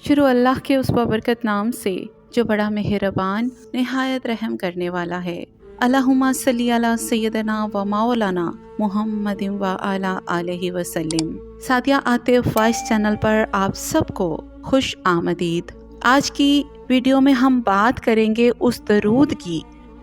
شروع اللہ کے اس بابرکت نام سے جو بڑا مہربان نہایت رحم کرنے والا ہے۔ اللہم صلی علی سیدنا و مولانا محمد و علی آلہ وسلم۔ سعدیہ عاطف وائس چینل پر آپ سب کو خوش آمدید۔ آج کی ویڈیو میں ہم بات کریں گے اس درود کی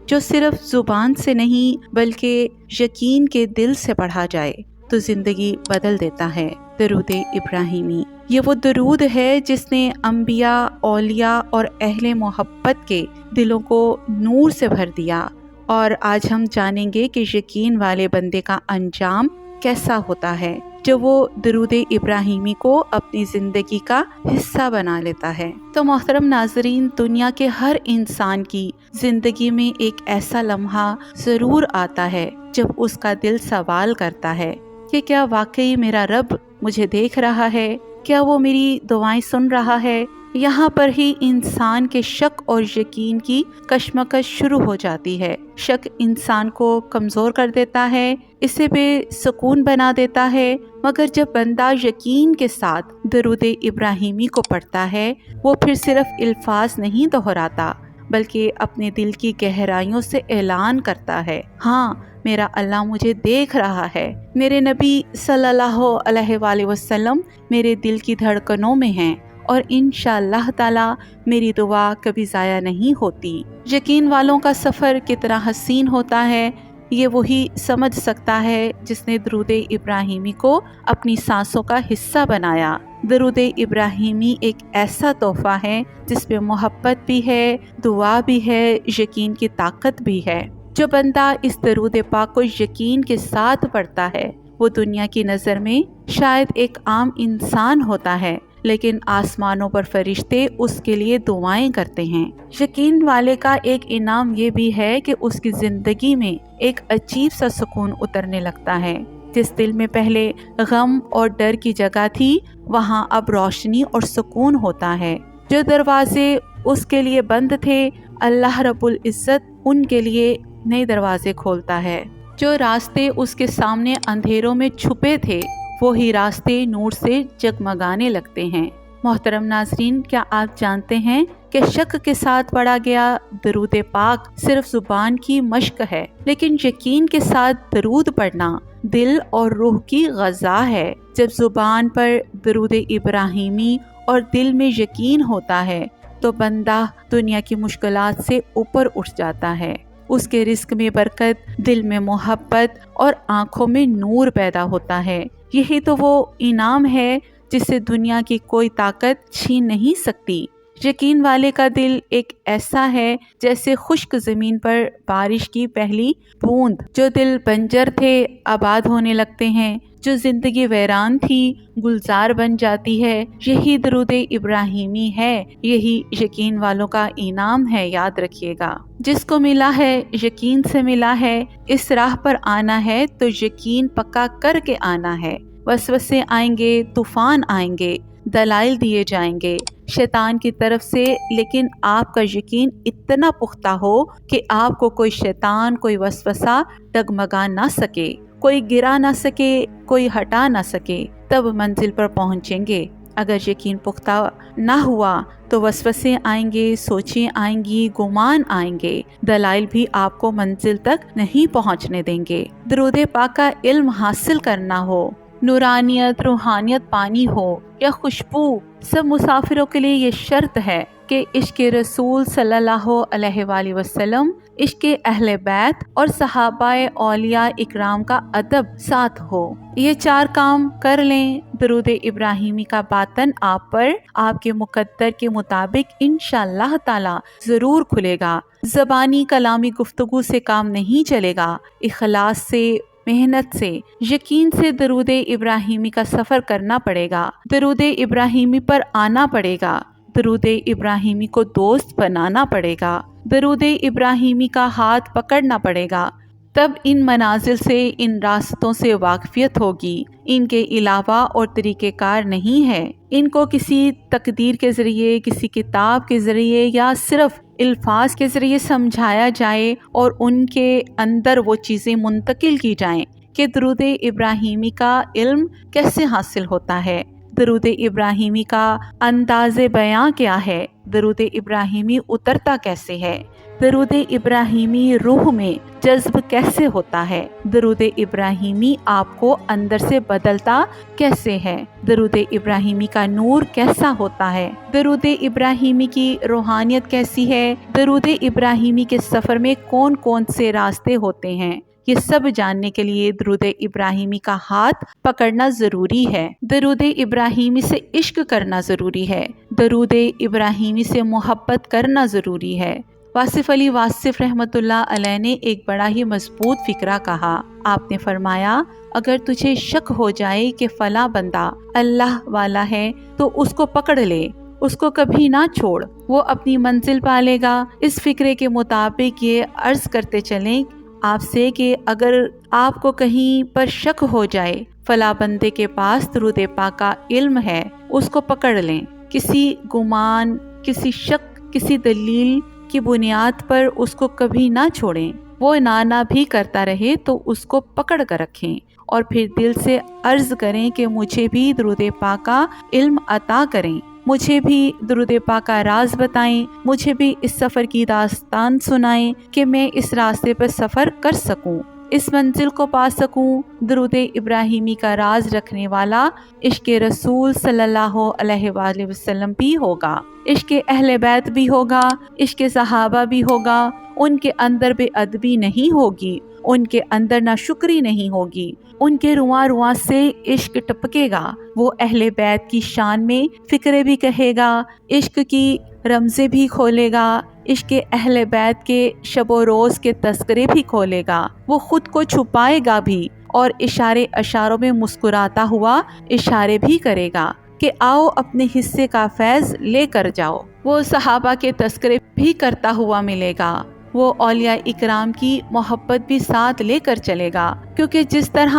جو صرف زبان سے نہیں بلکہ یقین کے دل سے پڑھا جائے تو زندگی بدل دیتا ہے۔ درود ابراہیمی یہ وہ درود ہے جس نے انبیاء، اولیاء اور اہل محبت کے دلوں کو نور سے بھر دیا، اور آج ہم جانیں گے کہ یقین والے بندے کا انجام کیسا ہوتا ہے جو وہ درود ابراہیمی کو اپنی زندگی کا حصہ بنا لیتا ہے۔ تو محترم ناظرین، دنیا کے ہر انسان کی زندگی میں ایک ایسا لمحہ ضرور آتا ہے جب اس کا دل سوال کرتا ہے کہ کیا واقعی میرا رب مجھے دیکھ رہا ہے؟ کیا وہ میری دعائیں سن رہا ہے؟ یہاں پر ہی انسان کے شک اور یقین کی کشمکش شروع ہو جاتی ہے۔ شک انسان کو کمزور کر دیتا ہے، اسے بے سکون بنا دیتا ہے، مگر جب بندہ یقین کے ساتھ درود ابراہیمی کو پڑھتا ہے، وہ پھر صرف الفاظ نہیں دہراتا بلکہ اپنے دل کی گہرائیوں سے اعلان کرتا ہے، ہاں میرا اللہ مجھے دیکھ رہا ہے، میرے نبی صلی اللہ علیہ وآلہ وسلم میرے دل کی دھڑکنوں میں ہیں، اور انشاءاللہ تعالی میری دعا کبھی ضائع نہیں ہوتی۔ یقین والوں کا سفر کتنا حسین ہوتا ہے یہ وہی سمجھ سکتا ہے جس نے درود ابراہیمی کو اپنی سانسوں کا حصہ بنایا۔ درود ابراہیمی ایک ایسا تحفہ ہے جس میں محبت بھی ہے، دعا بھی ہے، یقین کی طاقت بھی ہے۔ جو بندہ اس درود پاک کو یقین کے ساتھ پڑھتا ہے وہ دنیا کی نظر میں شاید ایک عام انسان ہوتا ہے، لیکن آسمانوں پر فرشتے اس کے لیے دعائیں کرتے ہیں۔ یقین والے کا ایک انعام یہ بھی ہے کہ اس کی زندگی میں ایک عجیب سا سکون اترنے لگتا ہے۔ جس دل میں پہلے غم اور ڈر کی جگہ تھی وہاں اب روشنی اور سکون ہوتا ہے۔ جو دروازے اس کے لیے بند تھے اللہ رب العزت ان کے لیے نئے دروازے کھولتا ہے۔ جو راستے اس کے سامنے اندھیروں میں چھپے تھے وہی راستے نور سے جگمگانے لگتے ہیں۔ محترم ناظرین، کیا آپ جانتے ہیں کہ شک کے ساتھ پڑھا گیا درود پاک صرف زبان کی مشق ہے، لیکن یقین کے ساتھ درود پڑھنا دل اور روح کی غذا ہے۔ جب زبان پر درود ابراہیمی اور دل میں یقین ہوتا ہے تو بندہ دنیا کی مشکلات سے اوپر اٹھ جاتا ہے۔ اس کے رزق میں برکت، دل میں محبت اور آنکھوں میں نور پیدا ہوتا ہے۔ یہی تو وہ انعام ہے جسے دنیا کی کوئی طاقت چھین نہیں سکتی۔ یقین والے کا دل ایک ایسا ہے جیسے خشک زمین پر بارش کی پہلی بوند۔ جو دل بنجر تھے آباد ہونے لگتے ہیں، جو زندگی ویران تھی گلزار بن جاتی ہے۔ یہی درود ابراہیمی ہے، یہی یقین والوں کا انعام ہے، یاد رکھیے گا۔ جس کو ملا ہے یقین سے ملا ہے، اس راہ پر آنا ہے تو یقین پکا کر کے آنا ہے۔ وسوسے آئیں گے، طوفان آئیں گے، دلائل دیے جائیں گے شیطان کی طرف سے، لیکن آپ کا یقین اتنا پختہ ہو کہ آپ کو کوئی شیطان، کوئی وسوسہ ڈگمگا نہ سکے، کوئی گرا نہ سکے، کوئی ہٹا نہ سکے، تب منزل پر پہنچیں گے۔ اگر یقین پختہ نہ ہوا تو وسوسے آئیں گے، سوچیں آئیں گی، گمان آئیں گے، دلائل بھی آپ کو منزل تک نہیں پہنچنے دیں گے۔ درود پاک کا علم حاصل کرنا ہو، نورانیت، روحانیت پانی ہو یا خوشبو، سب مسافروں کے لیے یہ شرط ہے کہ عشق رسول صلی اللہ علیہ وآلہ وسلم، عشق اہل بیت اور صحابہ اولیاء اکرام کا ادب ساتھ ہو۔ یہ چار کام کر لیں، درود ابراہیمی کا باطن آپ پر آپ کے مقدر کے مطابق انشاءاللہ تعالی ضرور کھلے گا۔ زبانی کلامی گفتگو سے کام نہیں چلے گا، اخلاص سے، محنت سے، یقین سے درود ابراہیمی کا سفر کرنا پڑے گا، درود ابراہیمی پر آنا پڑے گا، درود ابراہیمی کو دوست بنانا پڑے گا، درود ابراہیمی کا ہاتھ پکڑنا پڑے گا، تب ان منازل سے، ان راستوں سے واقفیت ہوگی۔ ان کے علاوہ اور طریقہ کار نہیں ہے۔ ان کو کسی تقدیر کے ذریعے، کسی کتاب کے ذریعے یا صرف الفاظ کے ذریعے سمجھایا جائے اور ان کے اندر وہ چیزیں منتقل کی جائیں کہ درود ابراہیمی کا علم کیسے حاصل ہوتا ہے۔ درود ابراہیمی کا انداز بیاں کیا ہے؟ درود ابراہیمی اترتا کیسے ہے؟ درود ابراہیمی روح میں جذب کیسے ہوتا ہے؟ درود ابراہیمی آپ کو اندر سے بدلتا کیسے ہے؟ درود ابراہیمی کا نور کیسا ہوتا ہے؟ درود ابراہیمی کی روحانیت کیسی ہے؟ درود ابراہیمی کے سفر میں کون کون سے راستے ہوتے ہیں؟ یہ سب جاننے کے لیے درود ابراہیمی کا ہاتھ پکڑنا ضروری ہے۔ درود ابراہیمی سے عشق کرنا ضروری ہے۔ درود ابراہیمی سے محبت کرنا ضروری ہے۔ واصف علی واصف رحمۃ اللہ علیہ نے ایک بڑا ہی مضبوط فقرہ کہا۔ آپ نے فرمایا، اگر تجھے شک ہو جائے کہ فلاں بندہ اللہ والا ہے تو اس کو پکڑ لے، اس کو کبھی نہ چھوڑ، وہ اپنی منزل پالے گا۔ اس فقرے کے مطابق یہ عرض کرتے چلیں آپ سے کہ اگر آپ کو کہیں پر شک ہو جائے فلاں بندے کے پاس درود پاک کا علم ہے، اس کو پکڑ لیں۔ کسی گمان، کسی شک، کسی دلیل کی بنیاد پر اس کو کبھی نہ چھوڑیں۔ وہ نانا بھی کرتا رہے تو اس کو پکڑ کر رکھیں اور پھر دل سے عرض کریں کہ مجھے بھی درود پاک کا علم عطا کریں، مجھے بھی درود پاک کا راز بتائیں، مجھے بھی اس سفر کی داستان سنائیں کہ میں اس راستے پر سفر کر سکوں، اس منزل کو پا سکوں۔ درود ابراہیمی کا راز رکھنے والا عشق رسول صلی اللہ علیہ وآلہ وسلم بھی ہوگا، عشق اہل بیت بھی ہوگا، عشق صحابہ بھی ہوگا۔ ان کے اندر بے ادبی نہیں ہوگی، ان کے اندر ناشکری نہیں ہوگی، ان کے رواں رواں سے عشق ٹپکے گا۔ وہ اہل بیت کی شان میں فکرے بھی کہے گا، عشق کی رمزیں بھی کھولے گا، عشق اہل بیت کے شب و روز کے تذکرے بھی کھولے گا۔ وہ خود کو چھپائے گا بھی اور اشاروں میں مسکراتا ہوا اشارے بھی کرے گا کہ آؤ اپنے حصے کا فیض لے کر جاؤ۔ وہ صحابہ کے تذکرے بھی کرتا ہوا ملے گا، وہ اولیاء اکرام کی محبت بھی ساتھ لے کر چلے گا، کیونکہ جس طرح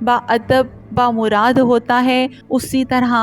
با ادب با مراد ہوتا ہے اسی طرح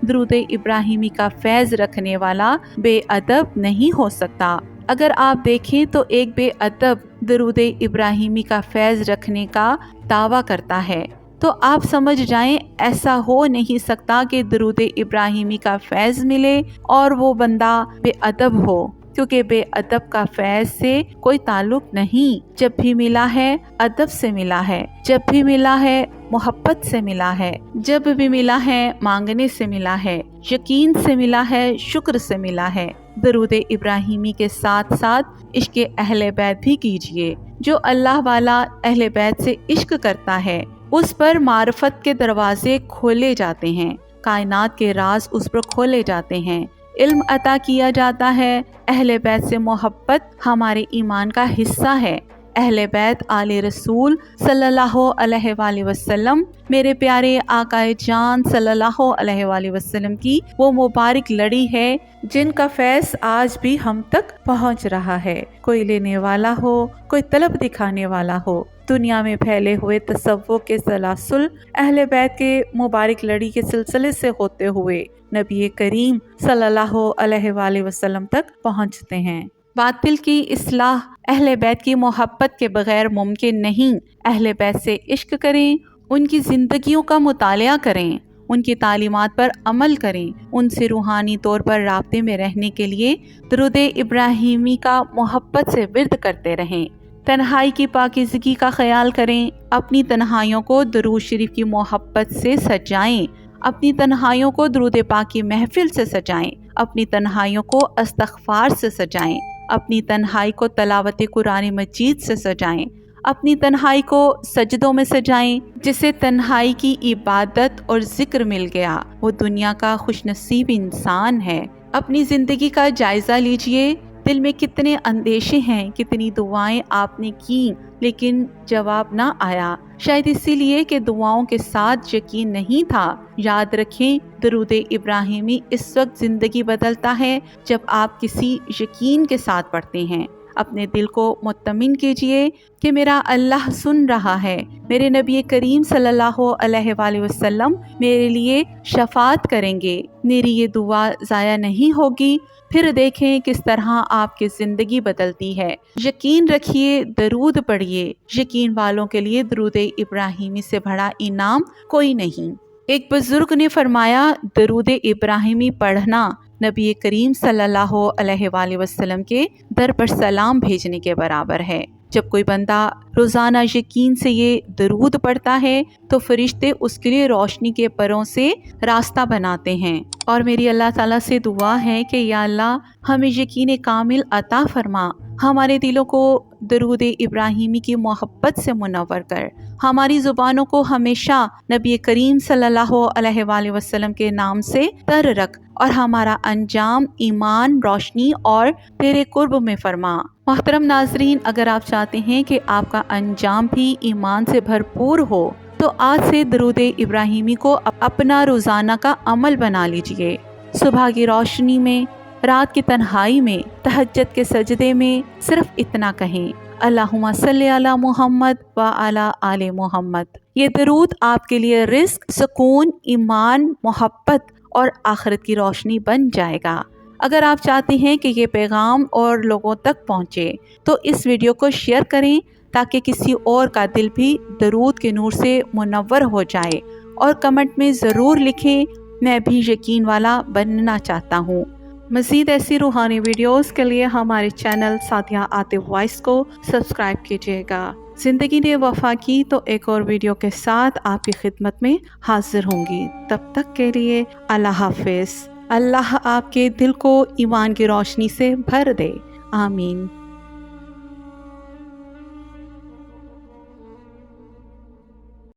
درود ابراہیمی کا فیض رکھنے والا بے ادب نہیں ہو سکتا۔ اگر آپ دیکھیں تو ایک بے ادب درود ابراہیمی کا فیض رکھنے کا دعویٰ کرتا ہے تو آپ سمجھ جائیں ایسا ہو نہیں سکتا کہ درود ابراہیمی کا فیض ملے اور وہ بندہ بے ادب ہو، کیونکہ بے ادب کا فیض سے کوئی تعلق نہیں۔ جب بھی ملا ہے ادب سے ملا ہے، جب بھی ملا ہے محبت سے ملا ہے، جب بھی ملا ہے مانگنے سے ملا ہے، یقین سے ملا ہے، شکر سے ملا ہے۔ درود ابراہیمی کے ساتھ ساتھ عشق اہل بیت بھی کیجیے۔ جو اللہ والا اہل بیت سے عشق کرتا ہے اس پر معرفت کے دروازے کھولے جاتے ہیں، کائنات کے راز اس پر کھولے جاتے ہیں، علم عطا کیا جاتا ہے۔ اہل بیت سے محبت ہمارے ایمان کا حصہ ہے۔ اہل بیت آل رسول صلی اللہ علیہ وآلہ وسلم، میرے پیارے آقا جان صلی اللہ علیہ وآلہ وسلم کی وہ مبارک لڑی ہے جن کا فیض آج بھی ہم تک پہنچ رہا ہے۔ کوئی لینے والا ہو، کوئی طلب دکھانے والا ہو، دنیا میں پھیلے ہوئے تصوف کے سلاسل اہل بیت کے مبارک لڑی کے سلسلے سے ہوتے ہوئے نبی کریم صلی اللہ علیہ وآلہ وسلم تک پہنچتے ہیں۔ باطل کی اصلاح اہل بیت کی محبت کے بغیر ممکن نہیں۔ اہل بیت سے عشق کریں، ان کی زندگیوں کا مطالعہ کریں، ان کی تعلیمات پر عمل کریں، ان سے روحانی طور پر رابطے میں رہنے کے لیے درود ابراہیمی کا محبت سے ورد کرتے رہیں۔ تنہائی کی پاکیزگی کا خیال کریں، اپنی تنہائیوں کو درود شریف کی محبت سے سجائیں، اپنی تنہائیوں کو درود پاک کی محفل سے سجائیں، اپنی تنہائیوں کو استغفار سے سجائیں، اپنی تنہائی کو تلاوت قرآن مجید سے سجائیں، اپنی تنہائی کو سجدوں میں سجائیں۔ جسے تنہائی کی عبادت اور ذکر مل گیا وہ دنیا کا خوش نصیب انسان ہے۔ اپنی زندگی کا جائزہ لیجئے، دل میں کتنے اندیشے ہیں، کتنی دعائیں آپ نے کی لیکن جواب نہ آیا، شاید اسی لیے کہ دعاؤں کے ساتھ یقین نہیں تھا۔ یاد رکھیں درود ابراہیمی اس وقت زندگی بدلتا ہے جب آپ کسی یقین کے ساتھ پڑھتے ہیں۔ اپنے دل کو مطمئن کیجئے کہ میرا اللہ سن رہا ہے، میرے نبی کریم صلی اللہ علیہ وآلہ وسلم میرے لیے شفاعت کریں گے، میری یہ دعا ضائع نہیں ہوگی۔ پھر دیکھیں کس طرح آپ کی زندگی بدلتی ہے۔ یقین رکھیے، درود پڑھیے، یقین والوں کے لیے درود ابراہیمی سے بڑا انعام کوئی نہیں۔ ایک بزرگ نے فرمایا درود ابراہیمی پڑھنا نبی کریم صلی اللہ علیہ وآلہ وسلم کے در پر سلام بھیجنے کے برابر ہے۔ جب کوئی بندہ روزانہ یقین سے یہ درود پڑھتا ہے تو فرشتے اس کے لیے روشنی کے پروں سے راستہ بناتے ہیں۔ اور میری اللہ تعالیٰ سے دعا ہے کہ یا اللہ ہمیں یقین کامل عطا فرما، ہمارے دلوں کو درود ابراہیمی کی محبت سے منور کر، ہماری زبانوں کو ہمیشہ نبی کریم صلی اللہ علیہ وآلہ وسلم کے نام سے تر رکھ، اور ہمارا انجام ایمان، روشنی اور تیرے قرب میں فرما۔ محترم ناظرین، اگر آپ چاہتے ہیں کہ آپ کا انجام بھی ایمان سے بھرپور ہو تو آج سے درود ابراہیمی کو اپنا روزانہ کا عمل بنا لیجئے۔ صبح کی روشنی میں، رات کی تنہائی میں، تہجد کے سجدے میں صرف اتنا کہیں، اللہم صلی علی محمد و علی آل محمد۔ یہ درود آپ کے لیے رزق، سکون، ایمان، محبت اور آخرت کی روشنی بن جائے گا۔ اگر آپ چاہتے ہیں کہ یہ پیغام اور لوگوں تک پہنچے تو اس ویڈیو کو شیئر کریں تاکہ کسی اور کا دل بھی درود کے نور سے منور ہو جائے، اور کمنٹ میں ضرور لکھیں میں بھی یقین والا بننا چاہتا ہوں۔ مزید ایسی روحانی ویڈیوز کے لیے ہمارے چینل سعدیہ عاطف وائس کو سبسکرائب کیجیے گا۔ زندگی نے وفا کی تو ایک اور ویڈیو کے ساتھ آپ کی خدمت میں حاضر ہوں گی۔ تب تک کے لیے اللہ حافظ۔ اللہ آپ کے دل کو ایمان کی روشنی سے بھر دے، آمین۔